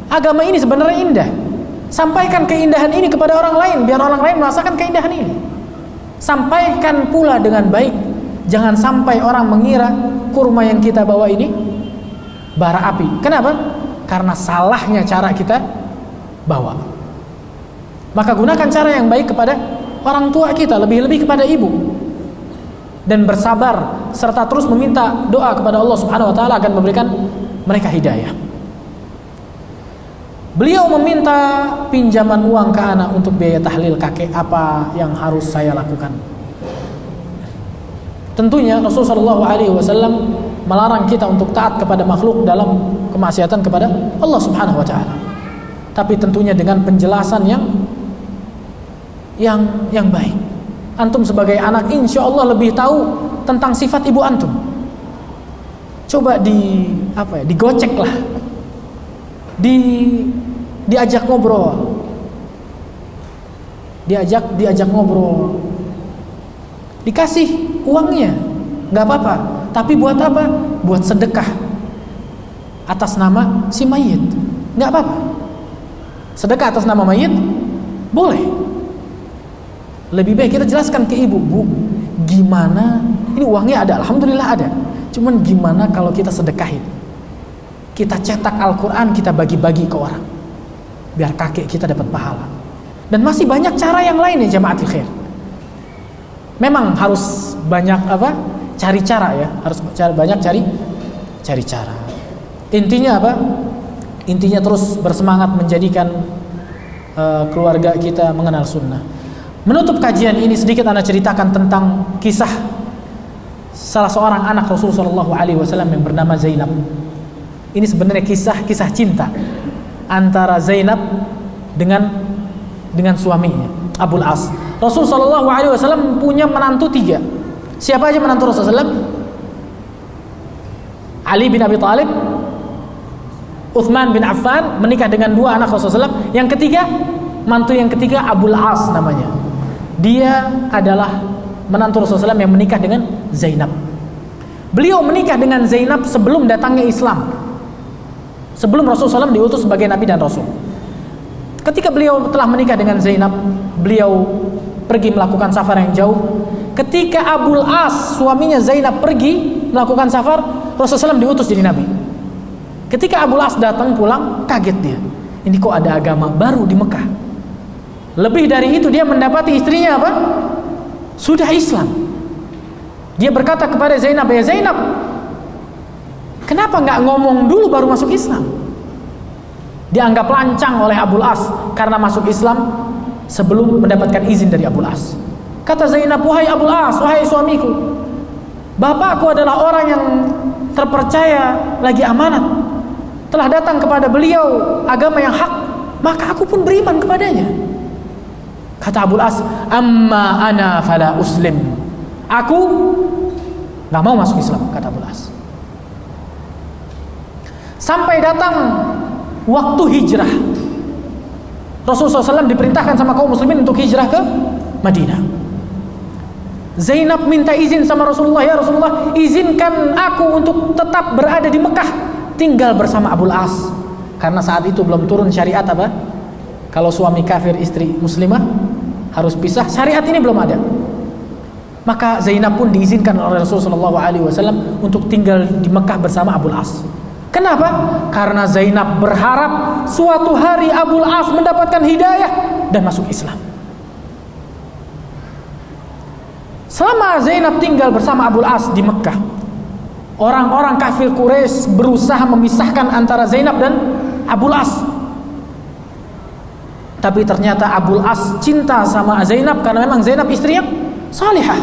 Agama ini sebenarnya indah. Sampaikan keindahan ini kepada orang lain, biar orang lain merasakan keindahan ini. Sampaikan pula dengan baik. Jangan sampai orang mengira kurma yang kita bawa ini bara api. Kenapa? Karena salahnya cara kita bawa. Maka gunakan cara yang baik kepada orang tua kita, lebih-lebih kepada ibu. Dan bersabar serta terus meminta doa kepada Allah Subhanahu wa taala akan memberikan mereka hidayah. Beliau meminta pinjaman uang ke anak untuk biaya tahlil kakek. Apa yang harus saya lakukan? Tentunya Rasulullah SAW melarang kita untuk taat kepada makhluk dalam kemaksiatan kepada Allah Subhanahu wa taala. Tapi tentunya dengan penjelasan yang baik. Antum sebagai anak insya Allah lebih tahu tentang sifat ibu antum. Coba digocek lah, diajak ngobrol, diajak ngobrol, dikasih uangnya, nggak apa-apa. Tapi buat apa? Buat sedekah atas nama si mayit, nggak apa-apa. Sedekah atas nama mayit boleh. Lebih baik kita jelaskan ke ibu, Bu, gimana? Ini uangnya ada, alhamdulillah ada. Cuman gimana kalau kita sedekahin? Kita cetak Al-Quran, kita bagi-bagi ke orang, biar kakek kita dapat pahala. Dan masih banyak cara yang lain ya jamaatul khair. Memang harus banyak cari cara ya, harus banyak cari cara. Intinya apa? Intinya terus bersemangat menjadikan keluarga kita mengenal sunnah. Menutup kajian ini sedikit Anda ceritakan tentang kisah salah seorang anak Rasulullah SAW yang bernama Zainab. Ini sebenarnya kisah cinta antara Zainab dengan suaminya Abul As. Rasulullah SAW punya menantu 3. Siapa aja menantu Rasulullah? Ali bin Abi Thalib, Uthman bin Affan, menikah dengan 2 anak Rasulullah. Yang ketiga, mantu yang ketiga Abul As namanya. Dia adalah menantu Rasulullah yang menikah dengan Zainab. Beliau menikah dengan Zainab sebelum datangnya Islam, sebelum Rasulullah SAW diutus sebagai Nabi dan Rasul. Ketika beliau telah menikah dengan Zainab, beliau pergi melakukan safar yang jauh. Ketika Abul As, suaminya Zainab, pergi melakukan safar, Rasulullah SAW diutus jadi Nabi. Ketika Abul As datang pulang, kaget dia. Ini kok ada agama baru di Mekah. Lebih dari itu, dia mendapati istrinya apa? Sudah Islam. Dia berkata kepada Zainab, ya Zainab, kenapa nggak ngomong dulu baru masuk Islam? Dianggap lancang oleh Abul As karena masuk Islam sebelum mendapatkan izin dari Abul As. Kata Zainab, wahai Abul As, wahai suamiku, bapakku adalah orang yang terpercaya lagi amanat, telah datang kepada beliau agama yang hak, maka aku pun beriman kepadanya. Kata Abul As, amma ana fala uslim, aku nggak mau masuk Islam, kata Abul As. Sampai datang waktu hijrah, Rasulullah SAW diperintahkan sama kaum muslimin untuk hijrah ke Madinah. Zainab minta izin sama Rasulullah, ya Rasulullah, izinkan aku untuk tetap berada di Mekah, tinggal bersama Abul As. Karena saat itu belum turun syariat apa? Kalau suami kafir istri muslimah harus pisah, syariat ini belum ada. Maka Zainab pun diizinkan oleh Rasulullah SAW untuk tinggal di Mekah bersama Abul As. Kenapa? Karena Zainab berharap suatu hari Abul As mendapatkan hidayah dan masuk Islam. Selama Zainab tinggal bersama Abul As di Mekah, orang-orang kafir Quraisy berusaha memisahkan antara Zainab dan Abul As. Tapi ternyata Abul As cinta sama Zainab karena memang Zainab istrinya salihah.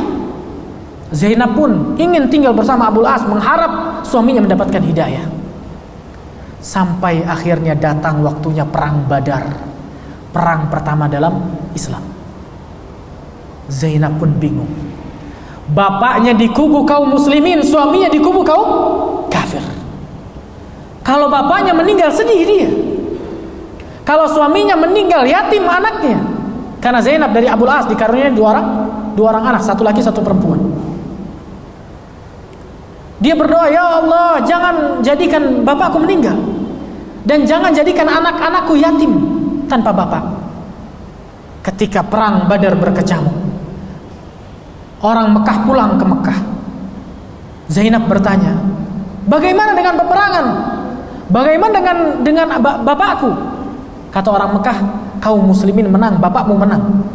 Zainab pun ingin tinggal bersama Abul As, mengharap suaminya mendapatkan hidayah. Sampai akhirnya datang waktunya perang Badar, perang pertama dalam Islam. Zainab pun bingung. Bapaknya di kubu kaum muslimin, suaminya di kubu kaum kafir. Kalau bapaknya meninggal sedih dia. Kalau suaminya meninggal yatim anaknya. Karena Zainab dari Abul As dikaruniai dua orang anak, satu laki satu perempuan. Dia berdoa, ya Allah, jangan jadikan bapakku meninggal dan jangan jadikan anak-anakku yatim tanpa bapak. Ketika perang Badar berkecamuk, orang Mekah pulang ke Mekah. Zainab bertanya, bagaimana dengan peperangan? Bagaimana dengan bapakku? Kata orang Mekah, kaum muslimin menang, bapakmu menang.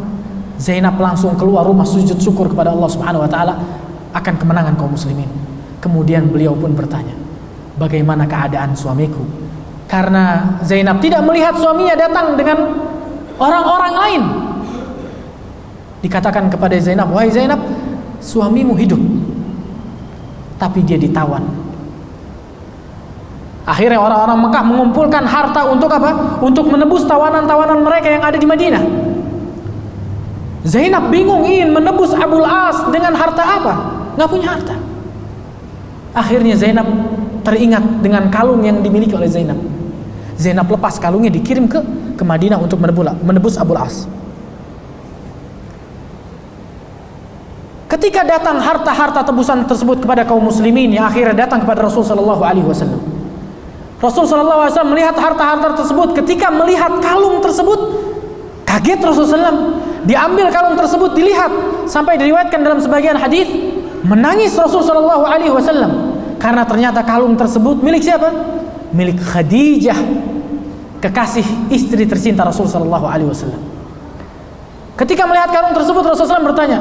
Zainab langsung keluar rumah sujud syukur kepada Allah Subhanahu wa taala akan kemenangan kaum muslimin. Kemudian beliau pun bertanya, bagaimana keadaan suamiku? Karena Zainab tidak melihat suaminya datang dengan orang-orang lain. Dikatakan kepada Zainab, wahai Zainab, suamimu hidup, tapi dia ditawan. Akhirnya orang-orang Mekah mengumpulkan harta untuk apa? Untuk menebus tawanan-tawanan mereka yang ada di Madinah. Zainab bingung ingin menebus Abul As dengan harta apa? Nggak punya harta. Akhirnya Zainab teringat dengan kalung yang dimiliki oleh Zainab. Zainab lepas kalungnya, dikirim ke Madinah untuk menebus Abul As. Ketika datang harta-harta tebusan tersebut kepada kaum muslimin, yang akhirnya datang kepada Rasul sallallahu alaihi wasallam. Rasul sallallahu alaihi wasallam melihat harta-harta tersebut. Ketika melihat kalung tersebut, kaget Rasulullah SAW. Diambil kalung tersebut, dilihat, sampai diriwayatkan dalam sebagian hadis, menangis Rasul sallallahu alaihi wasallam karena ternyata kalung tersebut milik siapa? Milik Khadijah, kekasih istri tercinta Rasul sallallahu alaihi wasallam. Ketika melihat kalung tersebut, Rasulullah SAW bertanya,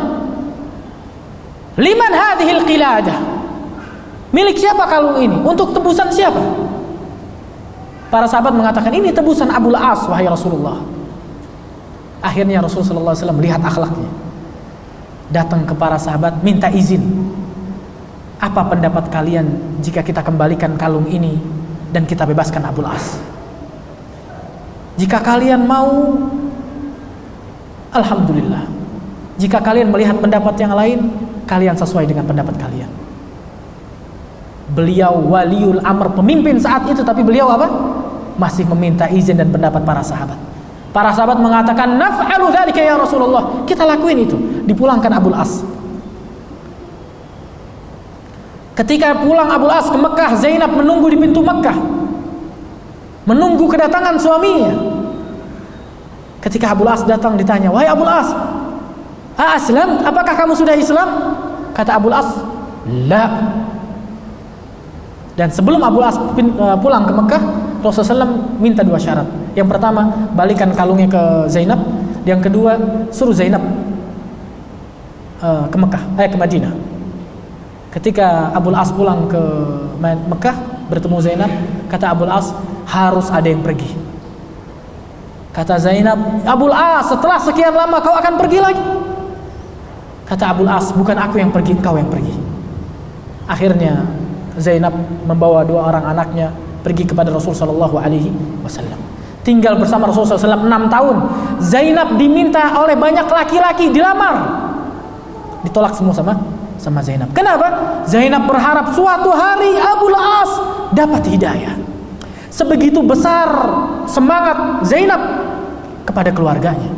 "Liman hadhil qiladah?" Milik siapa kalung ini? Untuk tebusan siapa? Para sahabat mengatakan, "Ini tebusan Abul As, wahai Rasulullah." Akhirnya Rasulullah SAW melihat akhlaknya, datang ke para sahabat, minta izin. Apa pendapat kalian jika kita kembalikan kalung ini dan kita bebaskan Abul As? Jika kalian mau, alhamdulillah. Jika kalian melihat pendapat yang lain, kalian sesuai dengan pendapat kalian. Beliau waliul amr, pemimpin saat itu, tapi beliau apa? Masih meminta izin dan pendapat para sahabat. Para sahabat mengatakan, "Naf'alu dzalika ya Rasulullah." Kita lakuin itu. Dipulangkan Abul As. Ketika pulang Abul As ke Mekah, Zainab menunggu di pintu Mekah, menunggu kedatangan suaminya. Ketika Abul As datang, ditanya, "Wahai Abul As, aslam? Apakah kamu sudah Islam?" Kata Abul As, "La." Dan sebelum Abul As pulang ke Mekah, Rasulullah SAW minta 2 syarat. Yang pertama, balikan kalungnya ke Zainab. Yang kedua, suruh Zainab ke Madinah. Ketika Abul As pulang ke Mekah bertemu Zainab, kata Abul As, harus ada yang pergi. Kata Zainab, "Abul As, setelah sekian lama kau akan pergi lagi?" Kata Abul As, "Bukan aku yang pergi, engkau yang pergi." Akhirnya Zainab membawa 2 orang anaknya pergi kepada Rasul sallallahu alaihi wasallam. Tinggal bersama Rasul sallallahu alaihi wasallam 6 tahun. Zainab diminta oleh banyak laki-laki dilamar. Ditolak semua sama Zainab. Kenapa? Zainab berharap suatu hari Abul As dapat hidayah. Sebegitu besar semangat Zainab kepada keluarganya,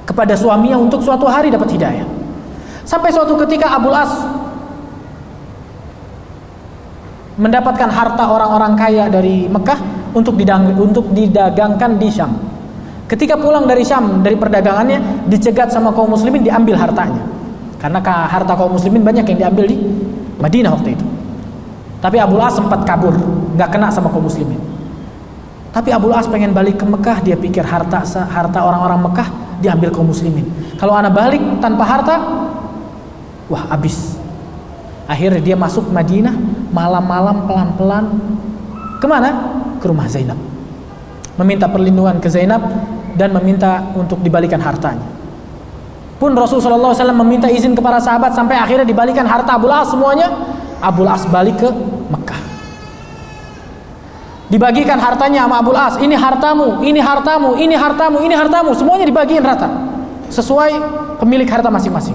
kepada suaminya untuk suatu hari dapat hidayah. Sampai suatu ketika Abul As mendapatkan harta orang-orang kaya dari Mekah untuk didagangkan di Syam. Ketika pulang dari Syam, dari perdagangannya, dicegat sama kaum muslimin, diambil hartanya. Karena harta kaum muslimin banyak yang diambil di Madinah waktu itu. Tapi Abul As sempat kabur, nggak kena sama kaum muslimin. Tapi Abul As pengen balik ke Mekah, dia pikir harta orang-orang Mekah diambil kaum muslimin. Kalau anak balik tanpa harta, wah habis. Akhirnya dia masuk Madinah, malam-malam pelan-pelan kemana? Ke rumah Zainab, meminta perlindungan ke Zainab dan meminta untuk dibalikan hartanya. Pun Rasulullah SAW meminta izin kepada sahabat sampai akhirnya dibalikan harta Abul As semuanya. Abul As balik ke Mekah, dibagikan hartanya sama Abul As. Ini hartamu, ini hartamu, ini hartamu, ini hartamu. Semuanya dibagiin rata sesuai pemilik harta masing-masing.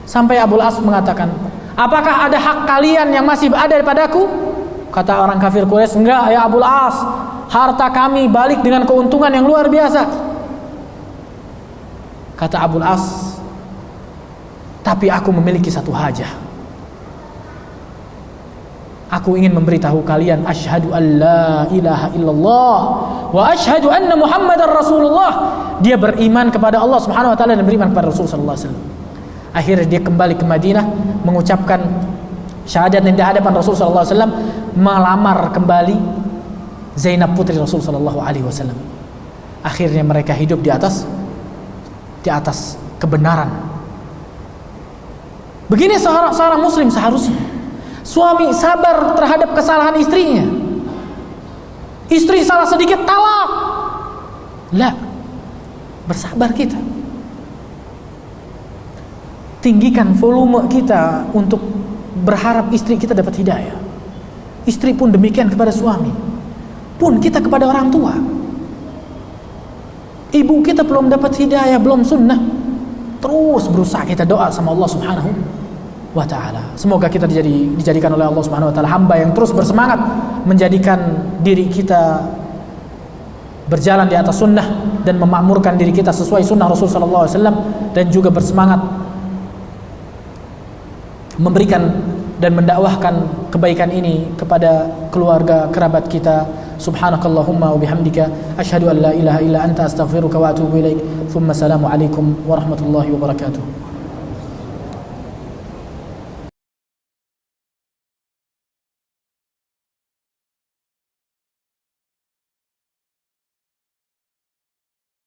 Sampai Abul As mengatakan, "Apakah ada hak kalian yang masih ada padaku?" Kata orang kafir Quraisy, "Enggak ya Abul As, harta kami balik dengan keuntungan yang luar biasa." Kata Abul As, "Tapi aku memiliki satu hajah. Aku ingin memberitahu kalian, asyhadu an la ilaha illallah wa asyhadu anna Muhammadar Rasulullah." Dia beriman kepada Allah Subhanahu wa taala dan beriman kepada Rasul sallallahu alaihi wasallam. Akhirnya dia kembali ke Madinah, mengucapkan syahadat di hadapan Rasul sallallahu alaihi wasallam, melamar kembali Zainab putri Rasul sallallahu alaihi wasallam. Akhirnya mereka hidup di atas kebenaran. Begini seorang muslim seharusnya. Suami sabar terhadap kesalahan istrinya. Istri salah sedikit, talak. La, bersabar kita. Tinggikan volume kita untuk berharap istri kita dapat hidayah. Istri pun demikian kepada suami. Pun kita kepada orang tua. ibu kita belum dapat hidayah, belum sunnah, terus berusaha kita doa sama Allah Subhanahu wa ta'ala. Semoga kita dijadikan oleh Allah Subhanahu wa ta'ala hamba yang terus bersemangat menjadikan diri kita berjalan di atas sunnah dan memakmurkan diri kita sesuai sunnah Rasul sallallahu alaihi wasallam, dan juga bersemangat memberikan dan mendakwahkan kebaikan ini kepada keluarga kerabat kita. Subhanakallahumma wa bihamdika asyhadu an la ilaha illa anta astaghfiruka wa atubu ilaik. Thumma assalamu alaikum warahmatullahi wabarakatuh.